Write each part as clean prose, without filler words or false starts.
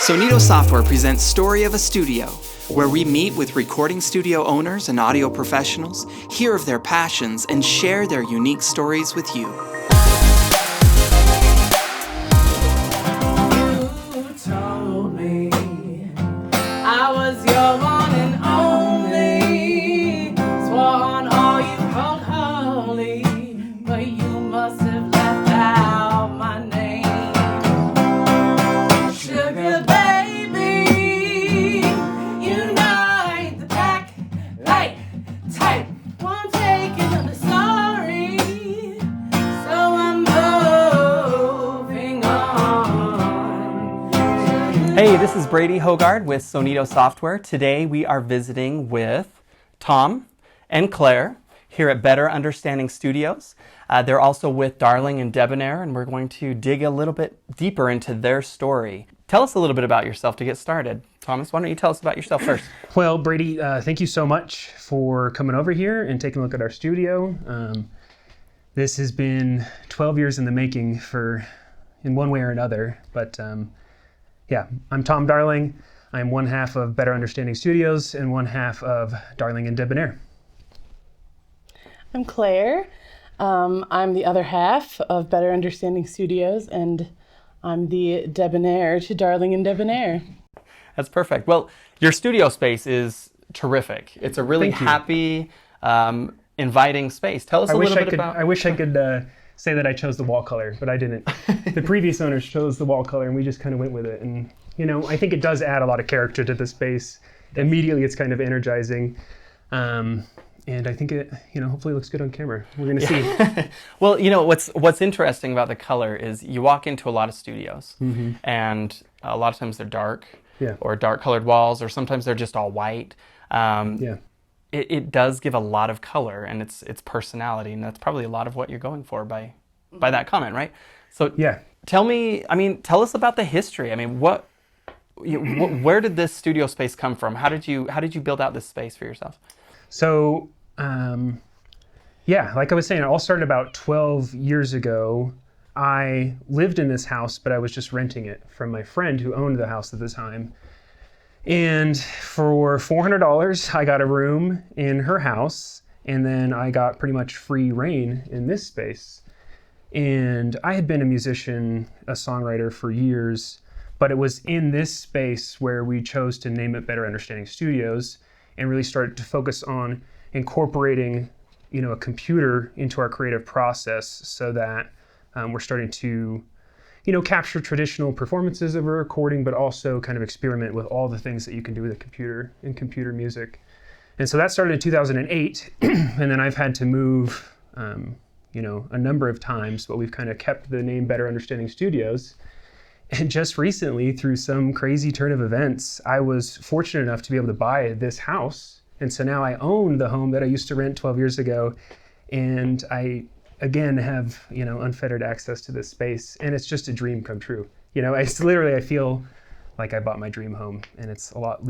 Sonido Software presents Story of a Studio, where we meet with recording studio owners and audio professionals, hear of their passions, and share their unique stories with you. You told me I was your one and only, swore on all you called holy, but you must have left out my name. Sugar baby, unite the pack, light, tight, won't take another sorry, so I'm moving on. Hey, this is Brady Hogard with Sonido Software. Today we are visiting with Tom and Claire here at Better Understanding Studios. They're also with Darling and Debonair, and we're going to dig a little bit deeper into their story. Tell us a little bit about yourself to get started. Thomas, why don't you tell us about yourself first? Well, Brady, thank you so much for coming over here and taking a look at our studio. This has been 12 years in the making in one way or another. But yeah, I'm Tom Darling. I'm one half of Better Understanding Studios and one half of Darling and Debonair. I'm Claire. I'm the other half of Better Understanding Studios, and I'm the Debonair to Darling and Debonair. That's perfect. Well, your studio space is terrific. It's a really happy, inviting space. Tell us a little bit about... I wish I could say that I chose the wall color, but I didn't. The previous owners chose the wall color, and we just kind of went with it. And, you know, I think it does add a lot of character to the space. Immediately, it's kind of energizing. And I think it, hopefully looks good on camera. We're going to see. Well, what's interesting about the color is you walk into a lot of studios, and a lot of times they're dark, or dark colored walls, or sometimes they're just all white. It does give a lot of color and its personality, and that's probably a lot of what you're going for by that comment, right? So tell us about the history. I mean, where did this studio space come from? How did you build out this space for yourself? So, like I was saying, it all started about 12 years ago. I lived in this house, but I was just renting it from my friend who owned the house at the time. And for $400, I got a room in her house, and then I got pretty much free reign in this space. And I had been a musician, a songwriter for years, but it was in this space where we chose to name it Better Understanding Studios, and really started to focus on incorporating, a computer into our creative process, so that we're starting to, capture traditional performances of a recording, but also kind of experiment with all the things that you can do with a computer in computer music. And so that started in 2008, and then I've had to move, a number of times, but we've kind of kept the name Better Understanding Studios. And just recently, through some crazy turn of events, I was fortunate enough to be able to buy this house. And so now I own the home that I used to rent 12 years ago. And I, again, have, unfettered access to this space. And it's just a dream come true. I feel like I bought my dream home. And it's a lot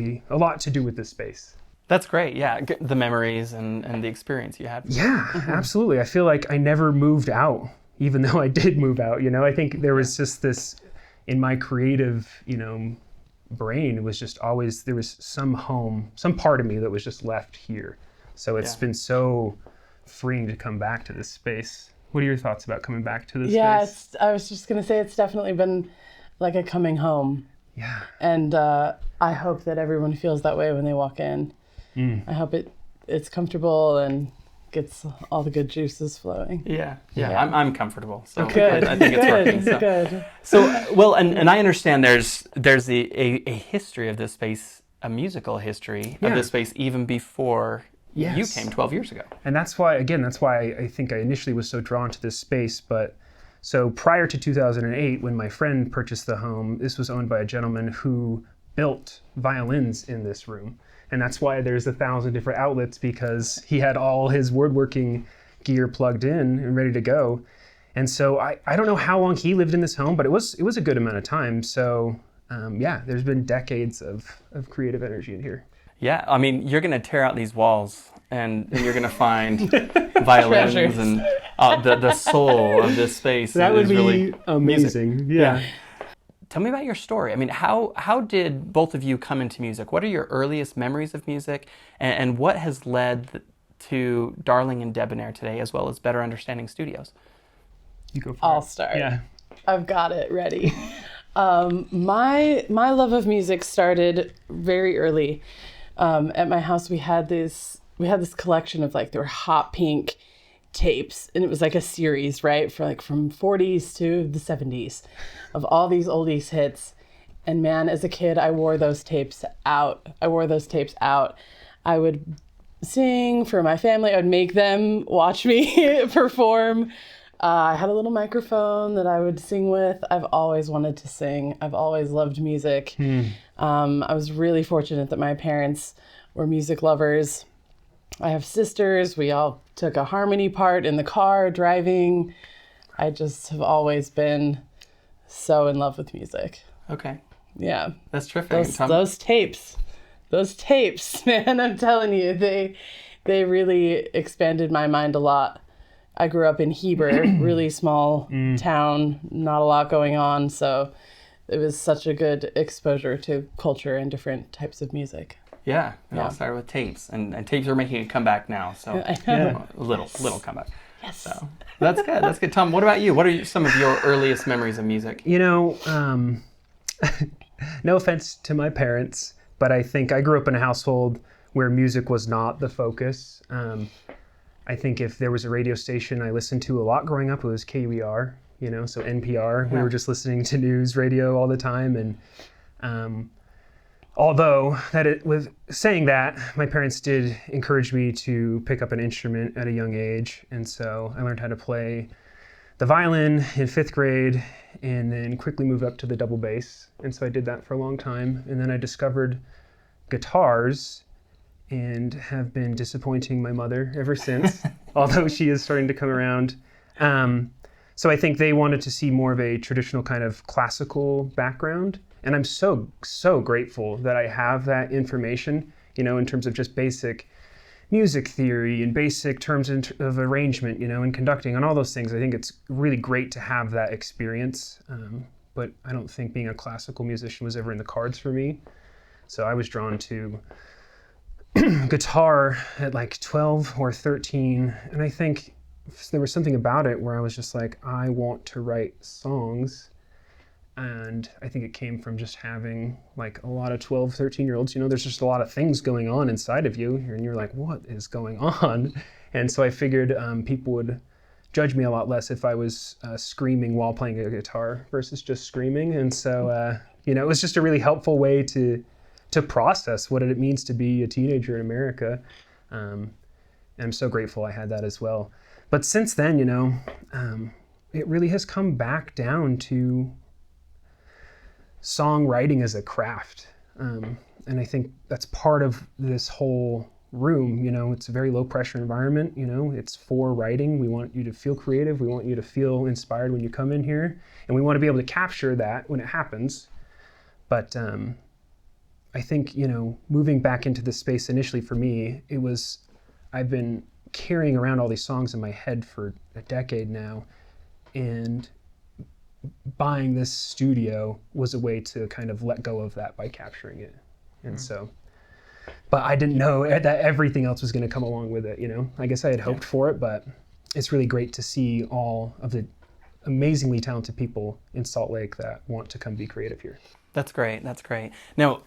to do with this space. That's great. Yeah, the memories and the experience you had. Yeah, absolutely. I feel like I never moved out, even though I did move out. I think there was just this... in my creative, brain, it was just always, there was some part of me that was just left here. So it's been so freeing to come back to this space. What are your thoughts about coming back to this space? I was just going to say it's definitely been like a coming home. Yeah. And I hope that everyone feels that way when they walk in. I hope it's comfortable and gets all the good juices flowing. Yeah. I'm comfortable. So good. I think it's working. So. Good. So well, and I understand there's a history of this space, a musical history of this space, even before you came 12 years ago. And that's why I think I initially was so drawn to this space. But so prior to 2008, when my friend purchased the home, this was owned by a gentleman who built violins in this room. And that's why there's 1,000 different outlets, because he had all his woodworking gear plugged in and ready to go. And so I don't know how long he lived in this home, but it was a good amount of time. So there's been decades of creative energy in here. Yeah, I mean, you're going to tear out these walls and you're going to find violins and the soul of this space. That would be really amazing. Yeah. tell me about your story. I mean, how did both of you come into music? What are your earliest memories of music, and what has led to Darling and Debonair today, as well as Better Understanding Studios? You go for I'll it. start. Yeah. I've got it ready. My love of music started very early. At my house, we had this collection of there were hot pink tapes, and it was like a series, right, for from 40s to the 70s of all these oldies hits. And man, as a kid, I wore those tapes out. I would sing for my family. I would make them watch me perform. I had a little microphone that I would sing with. I've always wanted to sing. I've always loved music. I was really fortunate that my parents were music lovers. I have sisters. We all took a harmony part in the car driving. I just have always been so in love with music. Okay. Yeah. That's terrific. Those tapes, man, I'm telling you, they really expanded my mind a lot. I grew up in Heber, really small town, not a lot going on, so it was such a good exposure to culture and different types of music. Yeah, it all started with tapes, and tapes are making a comeback now, so a little comeback. Yes. So that's good. That's good. Tom, what about you? What are some of your earliest memories of music? No offense to my parents, but I think I grew up in a household where music was not the focus. I think if there was a radio station I listened to a lot growing up, it was KUER, so NPR. Yeah. We were just listening to news radio all the time. And although with saying that, my parents did encourage me to pick up an instrument at a young age. And so I learned how to play the violin in 5th grade and then quickly moved up to the double bass. And so I did that for a long time. And then I discovered guitars and have been disappointing my mother ever since, although she is starting to come around. So I think they wanted to see more of a traditional kind of classical background. And I'm so, so grateful that I have that information, in terms of just basic music theory and basic terms of arrangement, and conducting and all those things. I think it's really great to have that experience. But I don't think being a classical musician was ever in the cards for me. So I was drawn to guitar at 12 or 13, and I think there was something about it where I was just I want to write songs. And I think it came from just having a lot of 12, 13-year-olds, there's just a lot of things going on inside of you, and you're like, what is going on? And so I figured people would judge me a lot less if I was screaming while playing a guitar versus just screaming. And so, it was just a really helpful way to process what it means to be a teenager in America. And I'm so grateful I had that as well. But since then, it really has come back down to songwriting as a craft. And I think that's part of this whole room. It's a very low pressure environment. It's for writing. We want you to feel creative. We want you to feel inspired when you come in here. And we want to be able to capture that when it happens. But I think, moving back into this space initially for me, I've been carrying around all these songs in my head for a decade now, and buying this studio was a way to kind of let go of that by capturing it. And so, but I didn't know that everything else was going to come along with it, I guess I had hoped for it, but it's really great to see all of the amazingly talented people in Salt Lake that want to come be creative here. That's great. Now,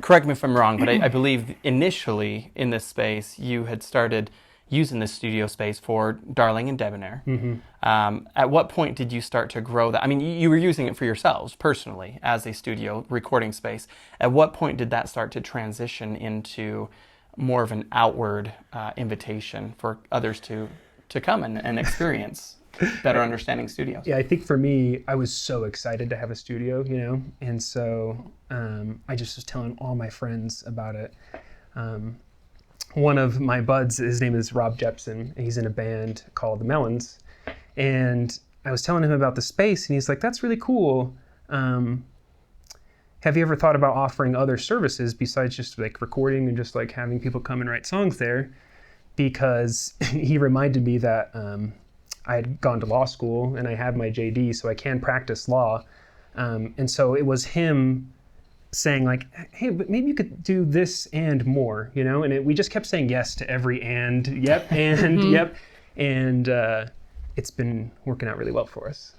correct me if I'm wrong, but I believe initially in this space you had started using this studio space for Darling and Debonair. Mm-hmm. At what point did you start to grow that? I mean, you were using it for yourselves personally as a studio recording space. At what point did that start to transition into more of an outward invitation for others to come and experience Better Understanding Studios? Yeah, I think for me, I was so excited to have a studio, and so I just was telling all my friends about it. One of my buds, his name is Rob Jepson. He's in a band called The Melons. And I was telling him about the space, and he's like, that's really cool. Have you ever thought about offering other services besides just recording and just having people come and write songs there? Because he reminded me that I had gone to law school and I have my JD, so I can practice law. And so it was him saying like, hey, but maybe you could do this and more, you know? And we just kept saying yes to every and, yep, and, yep. And it's been working out really well for us.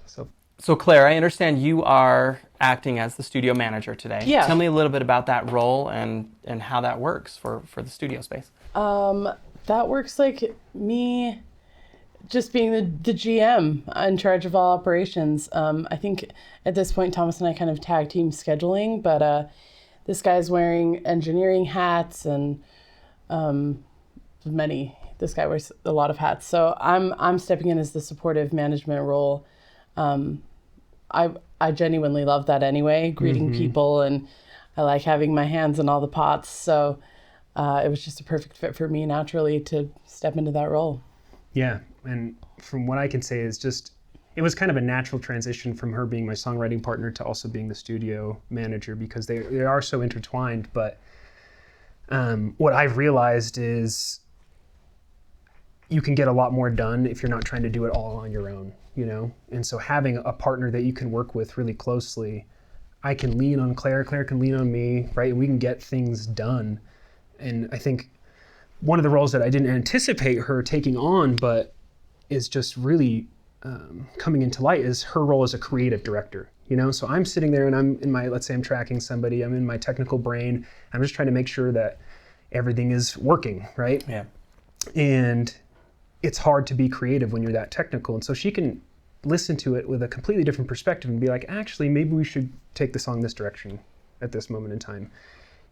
So Claire, I understand you are acting as the studio manager today. Yeah. Tell me a little bit about that role and how that works for the studio space. That works like me just being the GM in charge of all operations. I think at this point, Thomas and I kind of tag team scheduling, but this guy's wearing engineering hats and this guy wears a lot of hats. So I'm stepping in as the supportive management role. I genuinely love that anyway, greeting people, and I like having my hands in all the pots. So it was just a perfect fit for me naturally to step into that role. Yeah, and from what I can say is just, it was kind of a natural transition from her being my songwriting partner to also being the studio manager, because they are so intertwined. But what I've realized is you can get a lot more done if you're not trying to do it all on your own, you know? And so having a partner that you can work with really closely, I can lean on Claire, Claire can lean on me, right? And we can get things done. And I think one of the roles that I didn't anticipate her taking on, but is just really coming into light, is her role as a creative director, you know? So I'm sitting there and I'm in my, let's say I'm tracking somebody, I'm in my technical brain, I'm just trying to make sure that everything is working, right? Yeah. And it's hard to be creative when you're that technical. And so she can listen to it with a completely different perspective and be like, actually, maybe we should take the song this direction at this moment in time.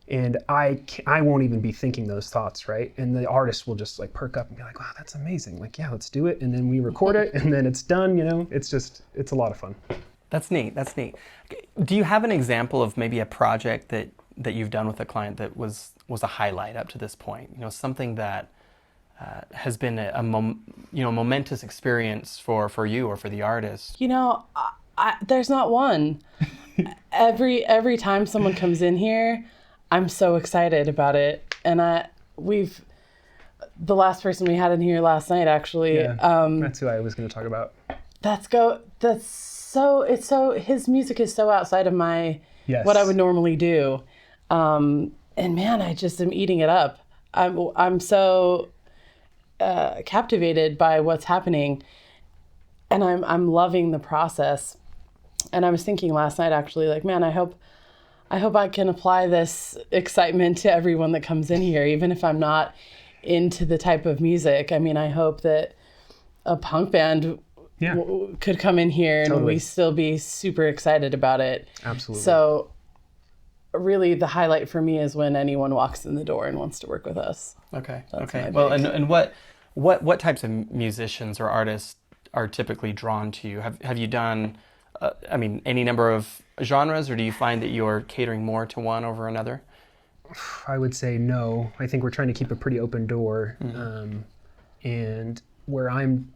And I won't even be thinking those thoughts, right? And the artist will just like perk up and be like, wow, that's amazing. Like, yeah, let's do it. And then we record it and then it's done, you know? It's a lot of fun. That's neat. That's neat. Do you have an example of maybe a project that you've done with a client that was a highlight up to this point? You know, something that has been a momentous experience for you or for the artist? You know, there's not one. Every time someone comes in here, I'm so excited about it. And the last person we had in here last night, actually. Yeah, that's who I was going to talk about. His music is so outside of what I would normally do. And man, I just am eating it up. I'm so captivated by what's happening, and I'm loving the process. And I was thinking last night, actually, like, man, I hope I can apply this excitement to everyone that comes in here, even if I'm not into the type of music. I mean, I hope that a punk band could come in here and we still be super excited about it. Absolutely. So really the highlight for me is when anyone walks in the door and wants to work with us. Okay. Well, and what types of musicians or artists are typically drawn to you? Have you done, any number of genres, or do you find that you're catering more to one over another? I would say no. I think we're trying to keep a pretty open door. And where I'm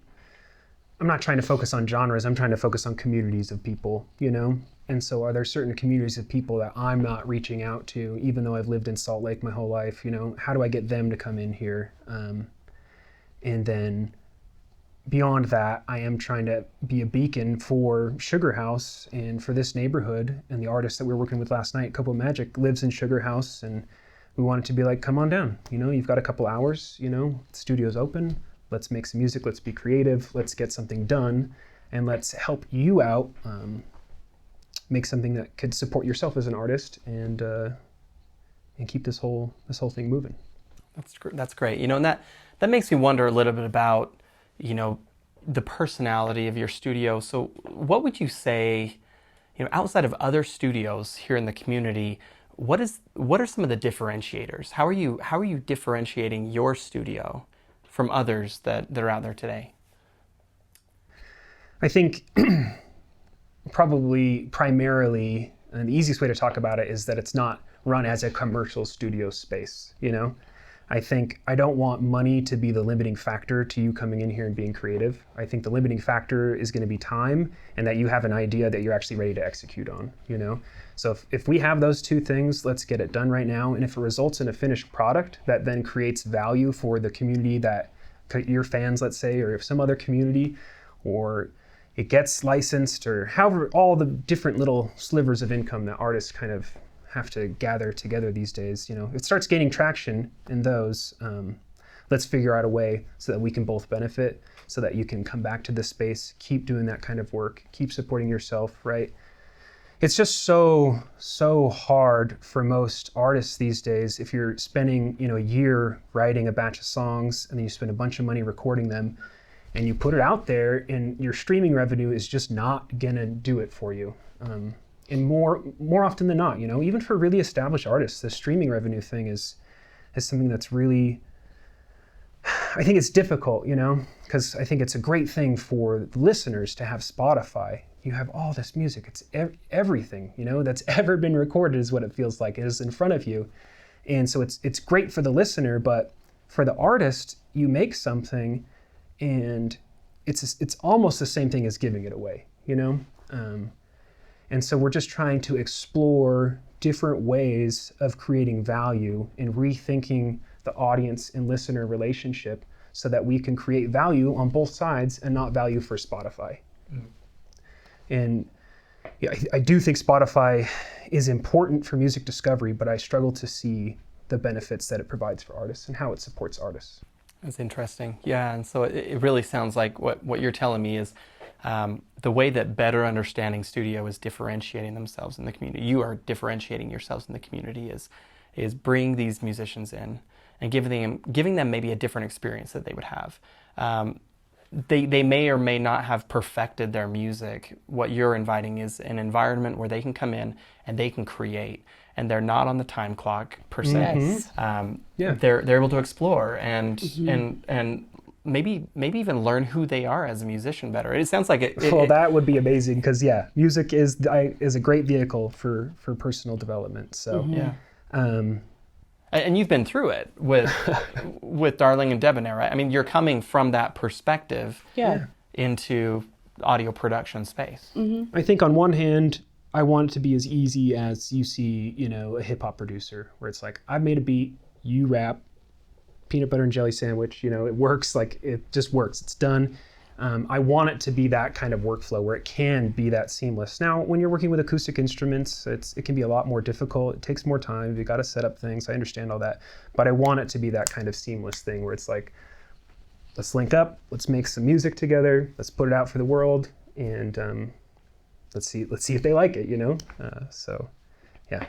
not trying to focus on genres, I'm trying to focus on communities of people, you know? And so are there certain communities of people that I'm not reaching out to, even though I've lived in Salt Lake my whole life, you know? How do I get them to come in here? And then beyond that, I am trying to be a beacon for Sugar House and for this neighborhood. And the artist that we were working with last night, Couple Magic, lives in Sugar House. And we wanted to be like, come on down. You know, you've got a couple hours, you know, the studio's open. Let's make some music. Let's be creative. Let's get something done. And let's help you out, make something that could support yourself as an artist and keep this whole thing moving. That's great. You know, and that makes me wonder a little bit about, you know, the personality of your studio. So what would you say, you know, outside of other studios here in the community, what are some of the differentiators? How are you differentiating your studio from others that are out there today? I think probably primarily, and the easiest way to talk about it is that it's not run as a commercial studio space, you know? I think I don't want money to be the limiting factor to you coming in here and being creative. I think the limiting factor is going to be time and that you have an idea that you're actually ready to execute on, you know? So if we have those two things, let's get it done right now. And if it results in a finished product that then creates value for the community that your fans, let's say, or if some other community, or it gets licensed, or however, all the different little slivers of income that artists kind of have to gather together these days, it starts gaining traction in those. Let's figure out a way so that we can both benefit, so that you can come back to this space, keep doing that kind of work, keep supporting yourself, right? It's just so hard for most artists these days. If you're spending, a year writing a batch of songs, and then you spend a bunch of money recording them, and you put it out there, and your streaming revenue is just not gonna do it for you. And more often than not, even for really established artists, the streaming revenue thing is something that's really, I think it's difficult, because I think it's a great thing for the listeners to have Spotify. You have all this music. It's everything, that's ever been recorded is what it feels like. It is in front of you. And so it's great for the listener, but for the artist, you make something and it's almost the same thing as giving it away, and so we're just trying to explore different ways of creating value and rethinking the audience and listener relationship so that we can create value on both sides and not value for Spotify. And I do think Spotify is important for music discovery, but I struggle to see the benefits that it provides for artists and how it supports artists. That's interesting. Yeah, and so it really sounds like what you're telling me is the way that Better Understanding Studio is differentiating themselves in the community. You are differentiating yourselves in the community is bring these musicians in and giving them maybe a different experience that they would have. They may or may not have perfected their music. What you're inviting is an environment where they can come in and they can create, and they're not on the time clock per se. Yes. They're able to explore and maybe even learn who they are as a musician better. It sounds like that would be amazing, because music is a great vehicle for personal development. So and you've been through it with Darling and Debonair, right? I mean, you're coming from that perspective into audio production space. I think on one hand, I want it to be as easy as you see, a hip hop producer, where it's like, I've made a beat, you rap, peanut butter and jelly sandwich, it works, it just works, it's done. I want it to be that kind of workflow where it can be that seamless. Now, when you're working with acoustic instruments, it can be a lot more difficult. It takes more time. You got to set up things. I understand all that, but I want it to be that kind of seamless thing where it's like, let's link up, let's make some music together, let's put it out for the world, and let's see if they like it. So, yeah.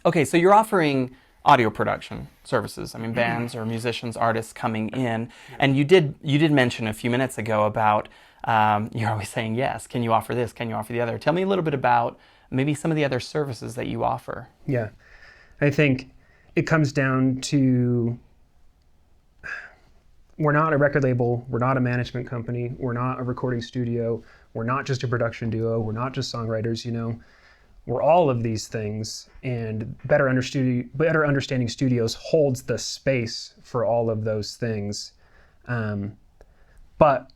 Okay, so you're offering audio production services. I mean, bands or musicians, artists coming in, and you did mention a few minutes ago about you're always saying yes. Can you offer this? Can you offer the other? Tell me a little bit about maybe some of the other services that you offer. Yeah, I think it comes down to we're not a record label, we're not a management company, we're not a recording studio, we're not just a production duo, we're not just songwriters. We're all of these things, and Better Understanding Studios holds the space for all of those things. But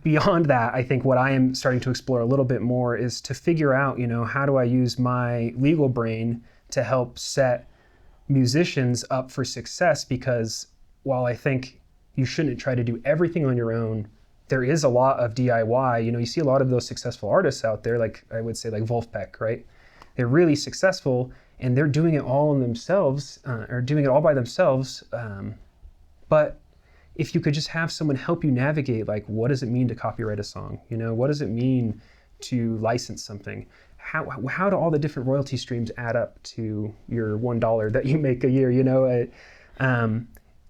beyond that, I think what I am starting to explore a little bit more is to figure out, how do I use my legal brain to help set musicians up for success? Because while I think you shouldn't try to do everything on your own, there is a lot of DIY. You see a lot of those successful artists out there, like I would say like Wolfpack, right? They're really successful and they're doing it all on themselves, or doing it all by themselves. But if you could just have someone help you navigate, like, what does it mean to copyright a song? What does it mean to license something? How do all the different royalty streams add up to your $1 that you make a year?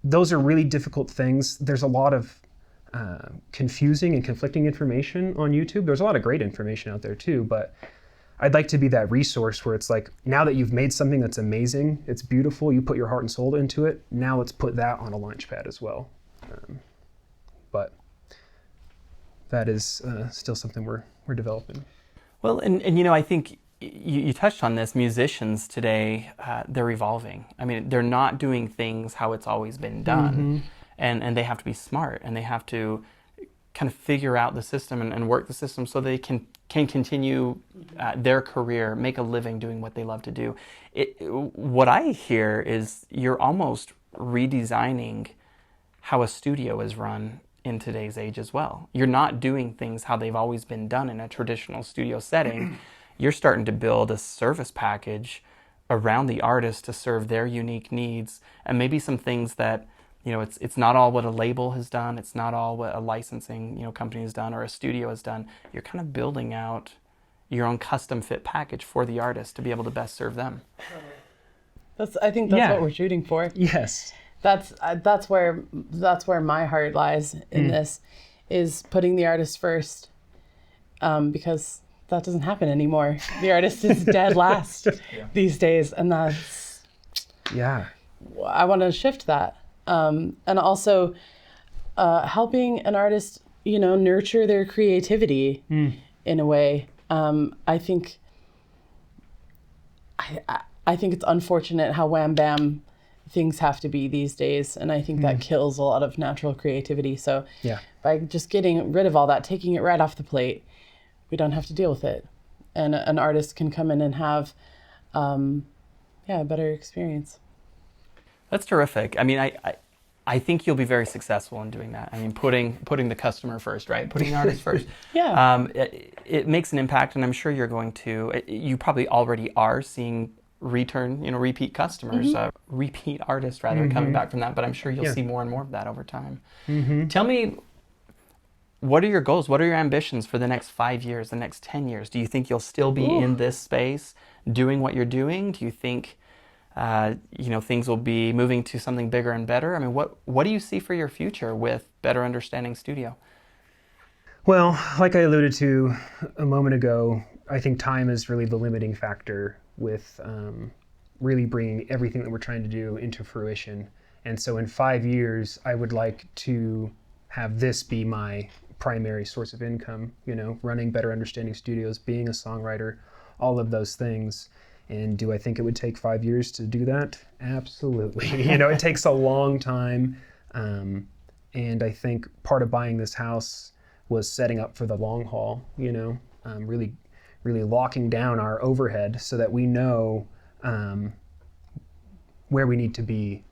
Those are really difficult things. There's a lot of confusing and conflicting information on YouTube. There's a lot of great information out there too, but I'd like to be that resource where it's like, now that you've made something that's amazing, it's beautiful, you put your heart and soul into it, now let's put that on a launch pad as well. But that is still something we're developing. Well, and I think you touched on this. Musicians today, they're evolving. I mean, they're not doing things how it's always been done, and they have to be smart, and they have to kind of figure out the system and work the system so they can continue their career, make a living doing what they love to do. What I hear is you're almost redesigning how a studio is run in today's age as well. You're not doing things how they've always been done in a traditional studio setting. You're starting to build a service package around the artist to serve their unique needs, and maybe some things that, you know, it's not all what a label has done, it's not all what a licensing, you know, company has done or a studio has done. You're kind of building out your own custom fit package for the artist to be able to best serve them. I think that's what we're shooting for. Yes. That's where my heart lies in this, is putting the artist first, because that doesn't happen anymore. The artist is dead last these days, and that's I want to shift that, and also helping an artist, you know, nurture their creativity in a way. I think it's unfortunate how wham bam things have to be these days, and I think that kills a lot of natural creativity. So by just getting rid of all that, taking it right off the plate, we don't have to deal with it, and an artist can come in and have a better experience. That's terrific. I mean, I think you'll be very successful in doing that. I mean, putting the customer first, right? Putting the artist first. It makes an impact, and I'm sure you're going to. You probably already are seeing repeat customers, repeat artists rather, coming back from that. But I'm sure you'll see more and more of that over time. Tell me, what are your goals? What are your ambitions for the next 5 years, the next 10 years? Do you think you'll still be in this space doing what you're doing? Do you think things will be moving to something bigger and better? I mean, what do you see for your future with Better Understanding Studio? Well, like I alluded to a moment ago, I think time is really the limiting factor with really bringing everything that we're trying to do into fruition. And so in 5 years, I would like to have this be my primary source of income, you know, running Better Understanding Studios, being a songwriter, all of those things. And do I think it would take 5 years to do that? Absolutely. You know, it takes a long time. And I think part of buying this house was setting up for the long haul, you know, really locking down our overhead so that we know where we need to be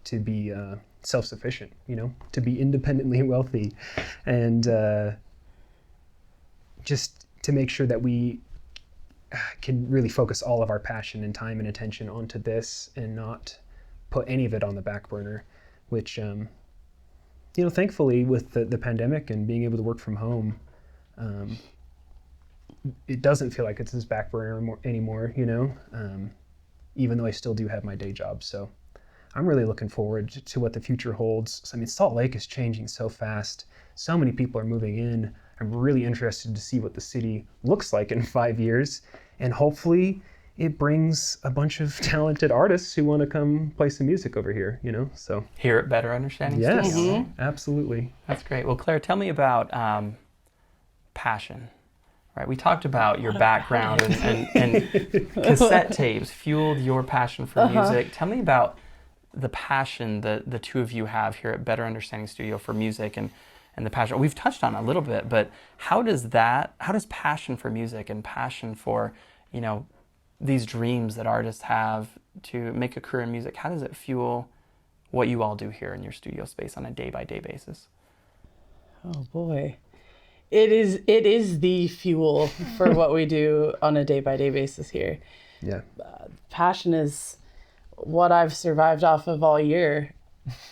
self-sufficient, you know, to be independently wealthy, and just to make sure that we can really focus all of our passion and time and attention onto this and not put any of it on the back burner, which, thankfully with the pandemic and being able to work from home, it doesn't feel like it's this back burner anymore, you know, even though I still do have my day job. So I'm really looking forward to what the future holds. I mean, Salt Lake is changing so fast. So many people are moving in. I'm really interested to see what the city looks like in 5 years. And hopefully it brings a bunch of talented artists who want to come play some music over here, you know, so. Here at Better Understanding Yes, Studio. absolutely. That's great. Well, Claire, tell me about passion. Right, we talked about your background and cassette tapes fueled your passion for music. Tell me about the passion that the two of you have here at Better Understanding Studio for music and the passion. We've touched on it a little bit, but how does passion for music and passion for, you know, these dreams that artists have to make a career in music, how does it fuel what you all do here in your studio space on a day-by-day basis? Oh boy. It is the fuel for what we do on a day-by-day basis here. Yeah. Passion is what I've survived off of all year,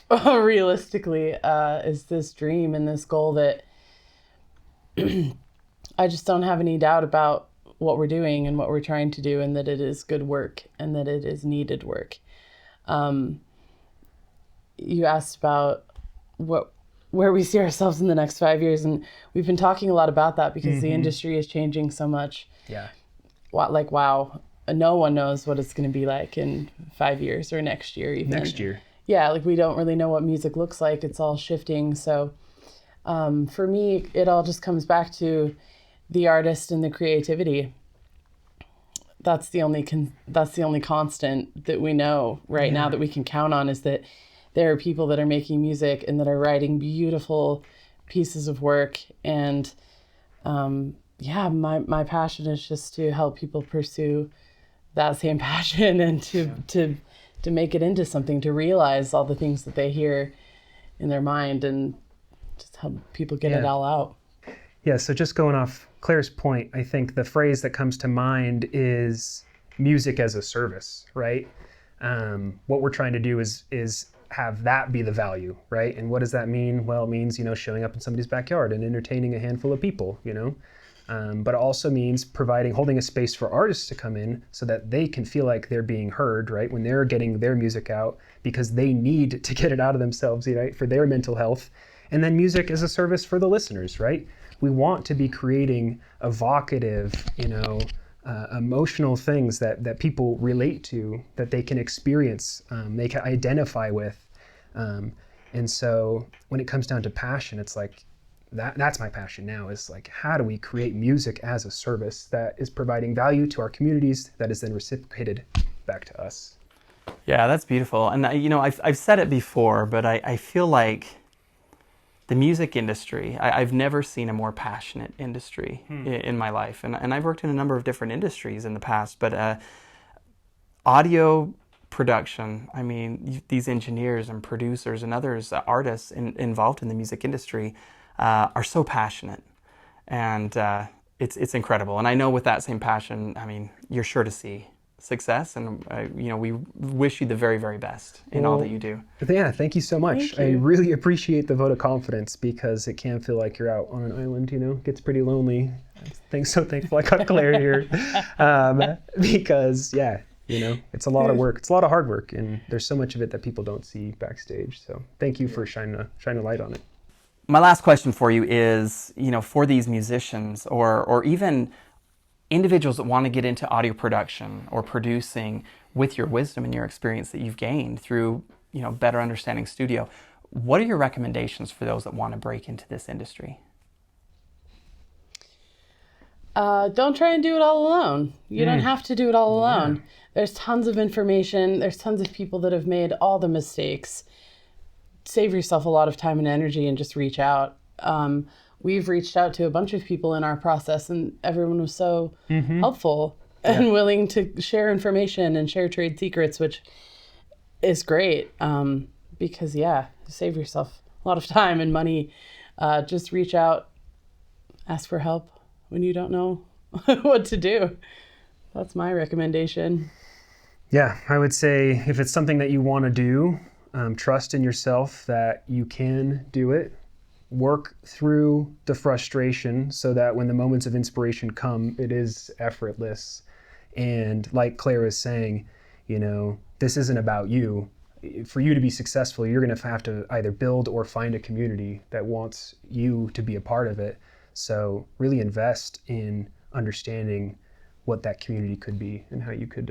realistically, is this dream and this goal that I just don't have any doubt about what we're doing and what we're trying to do, and that it is good work and that it is needed work. You asked about where we see ourselves in the next 5 years, and we've been talking a lot about that because the industry is changing so much. Yeah. Wow, no one knows what it's going to be like in 5 years or next year even. Next year. Yeah, like we don't really know what music looks like. It's all shifting. So for me, it all just comes back to the artist and the creativity. That's the only constant that we know right now that we can count on, is that there are people that are making music and that are writing beautiful pieces of work. And my passion is just to help people pursue that same passion and to make it into something, to realize all the things that they hear in their mind. And just help people get it all out. Yeah, so just going off Claire's point, I think the phrase that comes to mind is music as a service, right? What we're trying to do is have that be the value, right? And what does that mean? Well, it means, showing up in somebody's backyard and entertaining a handful of people, but it also means holding a space for artists to come in so that they can feel like they're being heard, right? When they're getting their music out, because they need to get it out of themselves, right? For their mental health. And then music as a service for the listeners, right? We want to be creating evocative, emotional things that people relate to, that they can experience, they can identify with. And so when it comes down to passion, it's like, that's my passion now, is like, how do we create music as a service that is providing value to our communities that is then reciprocated back to us? Yeah, that's beautiful. And I've said it before, but I feel like the music industry, I've never seen a more passionate industry in my life. And I've worked in a number of different industries in the past, but audio production, these engineers and producers and others, artists involved in the music industry are so passionate. And it's incredible. And I know with that same passion, you're sure to see success, and we wish you the very, very best in all that you do. Yeah, thank you so much. I really appreciate the vote of confidence, because it can feel like you're out on an island, it gets pretty lonely. So thankful I got Claire here, because it's a lot of work. It's a lot of hard work, and there's so much of it that people don't see backstage. So thank you for shining a light on it. My last question for you is, for these musicians or even individuals that want to get into audio production or producing, with your wisdom and your experience that you've gained through, better understanding studio, what are your recommendations for those that want to break into this industry? Don't try and do it all alone. You don't have to do it all alone. Yeah. There's tons of information. There's tons of people that have made all the mistakes. Save yourself a lot of time and energy and just reach out. We've reached out to a bunch of people in our process, and everyone was so helpful and willing to share information and share trade secrets, which is great, because, save yourself a lot of time and money. Just reach out, ask for help when you don't know what to do. That's my recommendation. Yeah, I would say if it's something that you want to do, trust in yourself that you can do it. Work through the frustration so that when the moments of inspiration come, it is effortless. And like Claire was saying, this isn't about you. For you to be successful, you're going to have to either build or find a community that wants you to be a part of it. So really invest in understanding what that community could be and how you could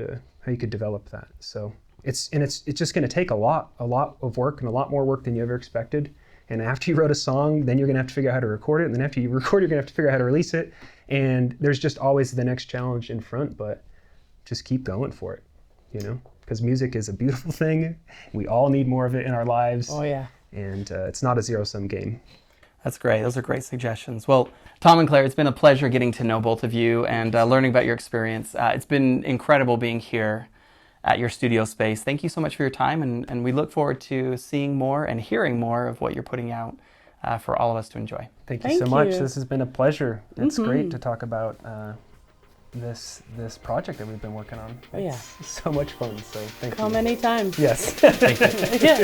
develop that. So it's just going to take a lot of work, and a lot more work than you ever expected. And after you wrote a song, then you're going to have to figure out how to record it. And then after you record, you're going to have to figure out how to release it. And there's just always the next challenge in front, but just keep going for it, because music is a beautiful thing. We all need more of it in our lives. Oh, yeah. And it's not a zero-sum game. That's great. Those are great suggestions. Well, Tom and Claire, it's been a pleasure getting to know both of you and learning about your experience. It's been incredible being here at your studio space. Thank you so much for your time, and we look forward to seeing more and hearing more of what you're putting out for all of us to enjoy. Thank you so much. This has been a pleasure. It's great to talk about this project that we've been working on. It's so much fun. So thank you. Come anytime. Yes. Thank you. Yeah.